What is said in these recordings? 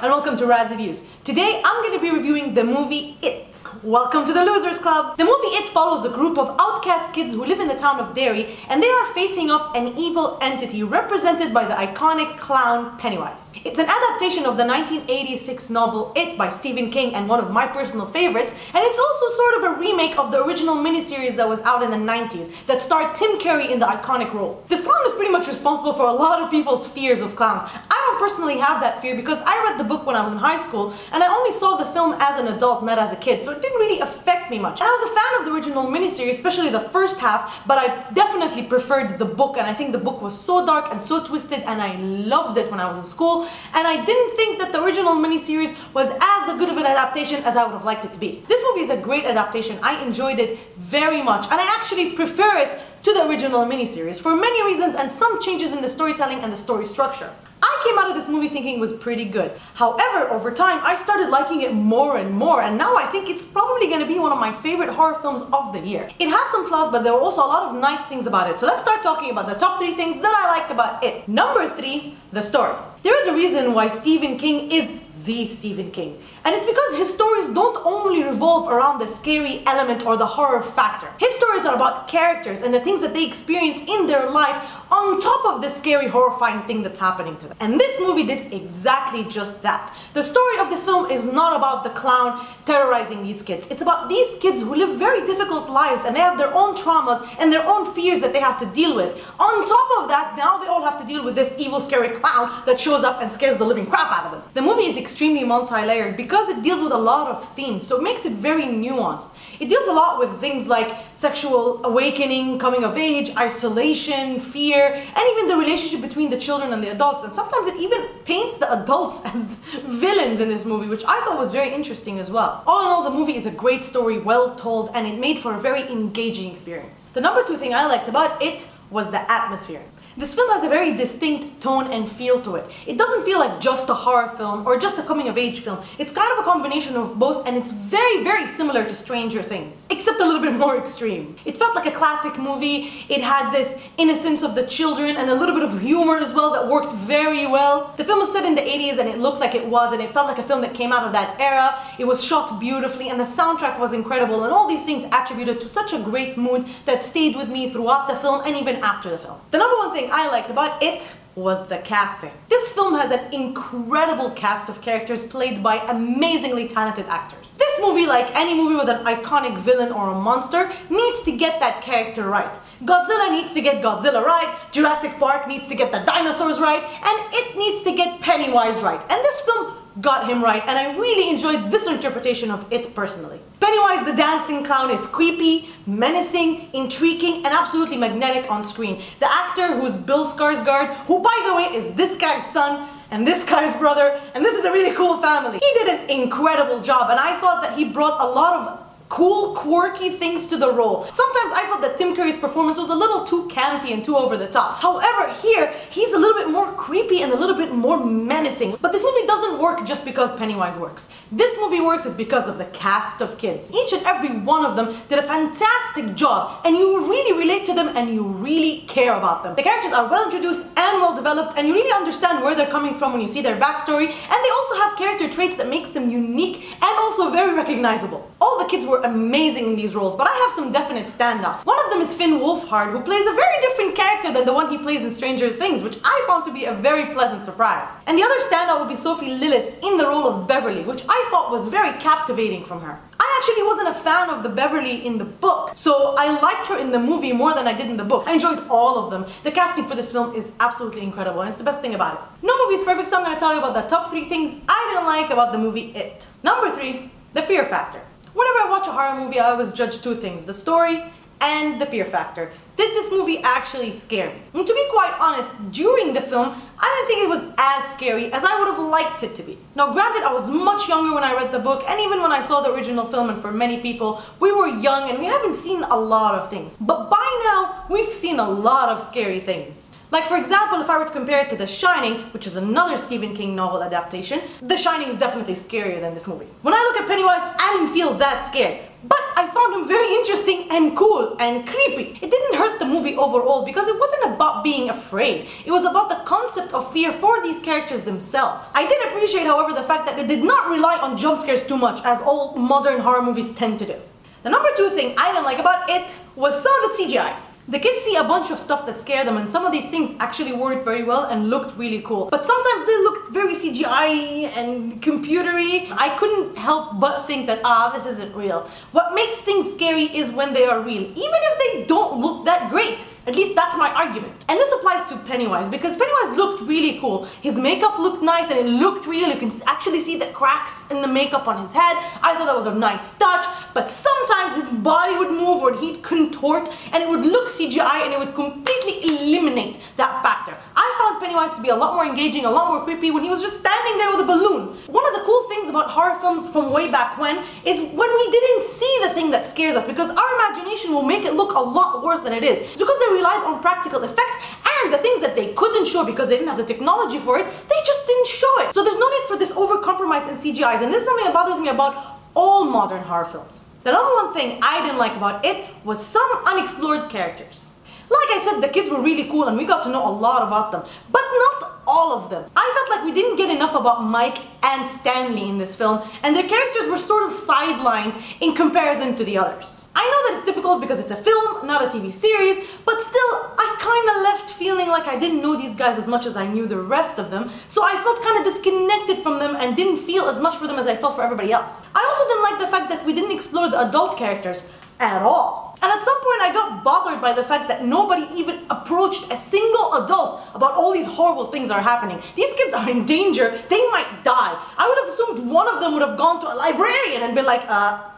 and welcome to Razz Reviews. Today I'm going to be reviewing the movie It. Welcome to the Losers Club. The movie It follows a group of outcast kids who live in the town of Derry, and they are facing off an evil entity represented by the iconic clown Pennywise. It's an adaptation of the 1986 novel It by Stephen King and one of my personal favorites, and it's also sort of a remake of the original miniseries that was out in the 90s that starred Tim Curry in the iconic role. This clown is pretty much responsible for a lot of people's fears of clowns. I don't personally have that fear because I read the book when I was in high school and I only saw the film as an adult, not as a kid, so it didn't really affect me much. And I was a fan of the original miniseries, especially the first half, but I definitely preferred the book, and I think the book was so dark and so twisted and I loved it when I was in school, and I didn't think that the original miniseries was as good of an adaptation as I would have liked it to be. This movie is a great adaptation. I enjoyed it very much, and I actually prefer it to the original miniseries for many reasons and some changes in the storytelling and the story structure. I came out of this movie thinking it was pretty good. However, over time, I started liking it more and more, and now I think it's probably going to be one of my favorite horror films of the year. It had some flaws, but there were also a lot of nice things about it. So let's start talking about the top 3 things that I liked about it. Number 3, the story. There is a reason why Stephen King is the Stephen King, and it's because his stories don't only revolve around the scary element or the horror factor. His stories are about characters and the things that they experience in their life on top of the scary, horrifying thing that's happening to them. And this movie did exactly just that. The story of this film is not about the clown terrorizing these kids. It's about these kids who live very difficult lives and they have their own traumas and their own fears that they have to deal with. On top of that, now they all have to deal with this evil, scary clown that shows up and scares the living crap out of them. The movie is extremely multi-layered because it deals with a lot of themes, so it makes it very nuanced. It deals a lot with things like sexual awakening, coming of age, isolation, fear, and even the relationship between the children and the adults, and sometimes it even paints the adults as villains in this movie, which I thought was very interesting as well. All in all, the movie is a great story, well told, and it made for a very engaging experience. The number 2 thing I liked about it was the atmosphere. This film has a very distinct tone and feel to it. It doesn't feel like just a horror film or just a coming-of-age film. It's kind of a combination of both, and it's very, very similar to Stranger Things, except a little bit more extreme. It felt like a classic movie. It had this innocence of the children and a little bit of humor as well that worked very well. The film was set in the 80s and it looked like it was, and it felt like a film that came out of that era. It was shot beautifully and the soundtrack was incredible, and all these things attributed to such a great mood that stayed with me throughout the film and even after the film. The number 1 thing I liked about it was the casting. This film has an incredible cast of characters played by amazingly talented actors. This movie, like any movie with an iconic villain or a monster, needs to get that character right. Godzilla needs to get Godzilla right, Jurassic Park needs to get the dinosaurs right, and it needs to get Pennywise right. And this film got him right, and I really enjoyed this interpretation of it personally. Pennywise the dancing clown is creepy, menacing, intriguing, and absolutely magnetic on screen. The actor, who's Bill Skarsgård, who by the way is this guy's son and this guy's brother, and this is a really cool family. He did an incredible job, and I thought that he brought a lot of cool, quirky things to the role. Sometimes I felt that Tim Curry's performance was a little too campy and too over the top. However, here, he's a little bit more creepy and a little bit more menacing. But this movie doesn't work just because Pennywise works. This movie works is because of the cast of kids. Each and every one of them did a fantastic job, and you really relate to them and you really care about them. The characters are well introduced and well developed, and you really understand where they're coming from when you see their backstory, and they also have character traits that makes them unique and also very recognizable. All the kids were amazing in these roles, but I have some definite standouts. One of them is Wolfhard, who plays a very different character than the one he plays in Stranger Things, which I found to be a very pleasant surprise. And the other standout would be Sophia Lillis in the role of Beverly, which I thought was very captivating from her. I actually wasn't a fan of the Beverly in the book, so I liked her in the movie more than I did in the book. I enjoyed all of them. The casting for this film is absolutely incredible, and it's the best thing about it. No movie is perfect, so I'm going to tell you about the top 3 things I didn't like about the movie It. Number 3, the fear factor. Whenever I watch a horror movie, I always judge 2 things: the story and the fear factor. Did this movie actually scare me? And to be quite honest, during the film, I didn't think it was as scary as I would have liked it to be. Now granted, I was much younger when I read the book, and even when I saw the original film, and for many people, we were young and we haven't seen a lot of things. But by now, we've seen a lot of scary things. Like for example, if I were to compare it to The Shining, which is another Stephen King novel adaptation, The Shining is definitely scarier than this movie. When I look at Pennywise, I didn't feel that scared. But I found him very interesting and cool and creepy. It didn't hurt the movie overall because it wasn't about being afraid. It was about the concept of fear for these characters themselves. I did appreciate, however, the fact that it did not rely on jump scares too much, as all modern horror movies tend to do. The number two thing I didn't like about it was some of the CGI. The kids see a bunch of stuff that scare them, and some of these things actually worked very well and looked really cool. But sometimes they looked very CGI and computery. I couldn't help but think that, this isn't real. What makes things scary is when they are real, even if they don't look that great. At least that's my argument. And this applies to Pennywise, because Pennywise looked really cool. His makeup looked nice and it looked real. You can actually see the cracks in the makeup on his head. I thought that was a nice touch, but sometimes his body would move or he'd contort and it would look CGI and it would completely eliminate that factor. I found Pennywise to be a lot more engaging, a lot more creepy when he was just standing there with a balloon. One of the cool things about horror films from way back when is when we didn't see the thing that scares us, because our imagination will make it look a lot worse than it is. It's because they relied on practical effects, and the things that they couldn't show because they didn't have the technology for it, they just didn't show it. So there's no need for this over-compromise in CGIs, and this is something that bothers me about all modern horror films. The number one thing I didn't like about it was some unexplored characters. Like I said, the kids were really cool and we got to know a lot about them, but not all of them. I felt like we didn't get enough about Mike and Stanley in this film, and their characters were sort of sidelined in comparison to the others. I know that it's difficult because it's a film, not a TV series, but still, I kinda left feeling like I didn't know these guys as much as I knew the rest of them, so I felt kinda disconnected from them and didn't feel as much for them as I felt for everybody else. I also didn't like the fact that we didn't explore the adult characters at all. And at some point I got bothered by the fact that nobody even approached a single adult about all these horrible things are happening. These kids are in danger, they might die. I would have assumed one of them would have gone to a librarian and been like,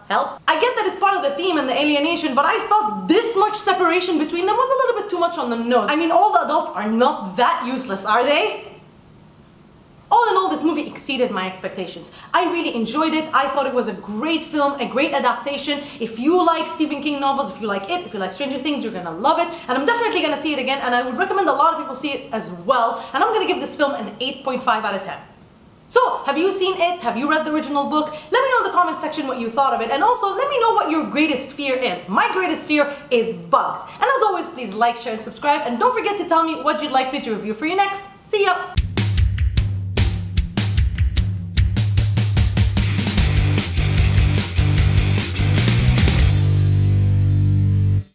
help. I get that it's part of the theme and the alienation, but I felt this much separation between them was a little bit too much on the nose. I mean, all the adults are not that useless, are they? All in all, this movie exceeded my expectations. I really enjoyed it. I thought it was a great film, a great adaptation. If you like Stephen King novels, if you like it, if you like Stranger Things, you're gonna love it. And I'm definitely gonna see it again, and I would recommend a lot of people see it as well. And I'm gonna give this film an 8.5 out of 10. So, have you seen it? Have you read the original book? Let me know in the comment section what you thought of it, and also let me know what your greatest fear is. My greatest fear is bugs. And as always, please like, share, and subscribe, and don't forget to tell me what you'd like me to review for you next. See ya!